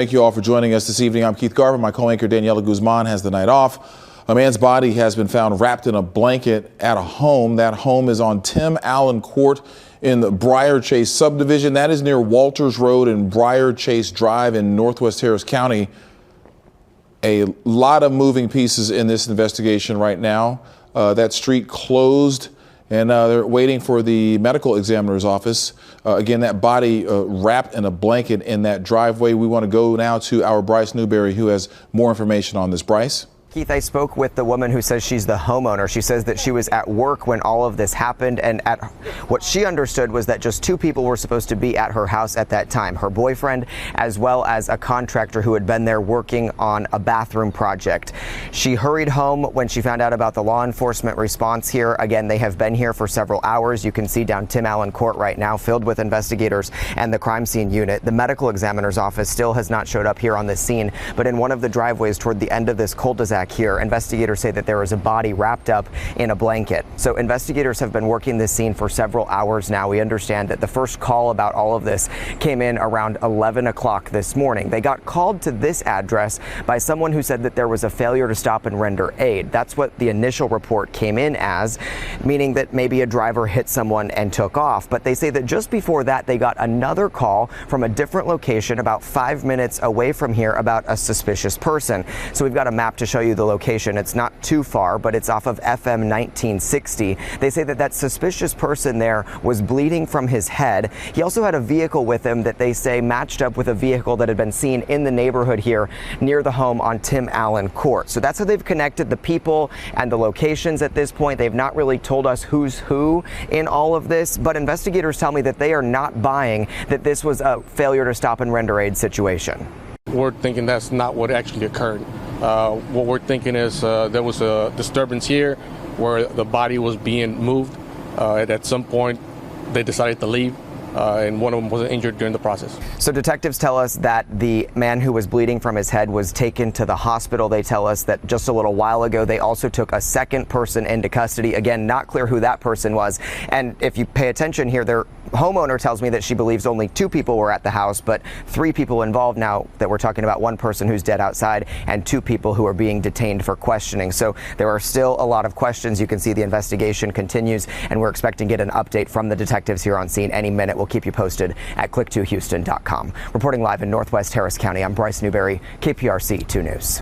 Thank you all for joining us this evening. I'm Keith Garvin. My co-anchor Daniela Guzman has the night off. A man's body has been found wrapped in a blanket at a home. That home is on Tim Allen Court in the Briar Chase subdivision. That is near Walters Road and Briar Chase Drive in Northwest Harris County. A lot of moving pieces in this investigation right now. That street closed, and they're waiting for the medical examiner's office. Again, that body wrapped in a blanket in that driveway. We want to go now to our Bryce Newberry, who has more information on this. Bryce? Keith, I spoke with the woman who says she's the homeowner. She says that she was at work when all of this happened, and what she understood was that just two people were supposed to be at her house at that time, her boyfriend as well as a contractor who had been there working on a bathroom project. She hurried home when she found out about the law enforcement response here. Again, they have been here for several hours. You can see down Tim Allen Court right now, filled with investigators and the crime scene unit. The medical examiner's office still has not showed up here on this scene, but in one of the driveways toward the end of this cul-de-sac here, investigators say that there is a body wrapped up in a blanket. So investigators have been working this scene for several hours now. We understand that the first call about all of this came in around 11 o'clock this morning. They got called to this address by someone who said that there was a failure to stop and render aid. That's what the initial report came in as, meaning that maybe a driver hit someone and took off. But they say that just before that, they got another call from a different location about 5 minutes away from here about a suspicious person. So we've got a map to show you the location. It's not too far, but it's off of FM 1960. They say that that suspicious person there was bleeding from his head. He also had a vehicle with him that they say matched up with a vehicle that had been seen in the neighborhood here near the home on Tim Allen Court. So that's how they've connected the people and the locations at this point. They've not really told us who's who in all of this, but investigators tell me that they are not buying that this was a failure to stop and render aid situation. We're thinking that's not what actually occurred. What we're thinking is there was a disturbance here where the body was being moved. At some point, they decided to leave. And one of them was injured during the process. So detectives tell us that the man who was bleeding from his head was taken to the hospital. They tell us that just a little while ago, they also took a second person into custody. Again, not clear who that person was. And if you pay attention here, their homeowner tells me that she believes only two people were at the house, but three people involved now that we're talking about, one person who's dead outside and two people who are being detained for questioning. So there are still a lot of questions. You can see the investigation continues, and we're expecting to get an update from the detectives here on scene any minute. We'll keep you posted at click2houston.com. Reporting live in Northwest Harris County, I'm Bryce Newberry, KPRC 2 News.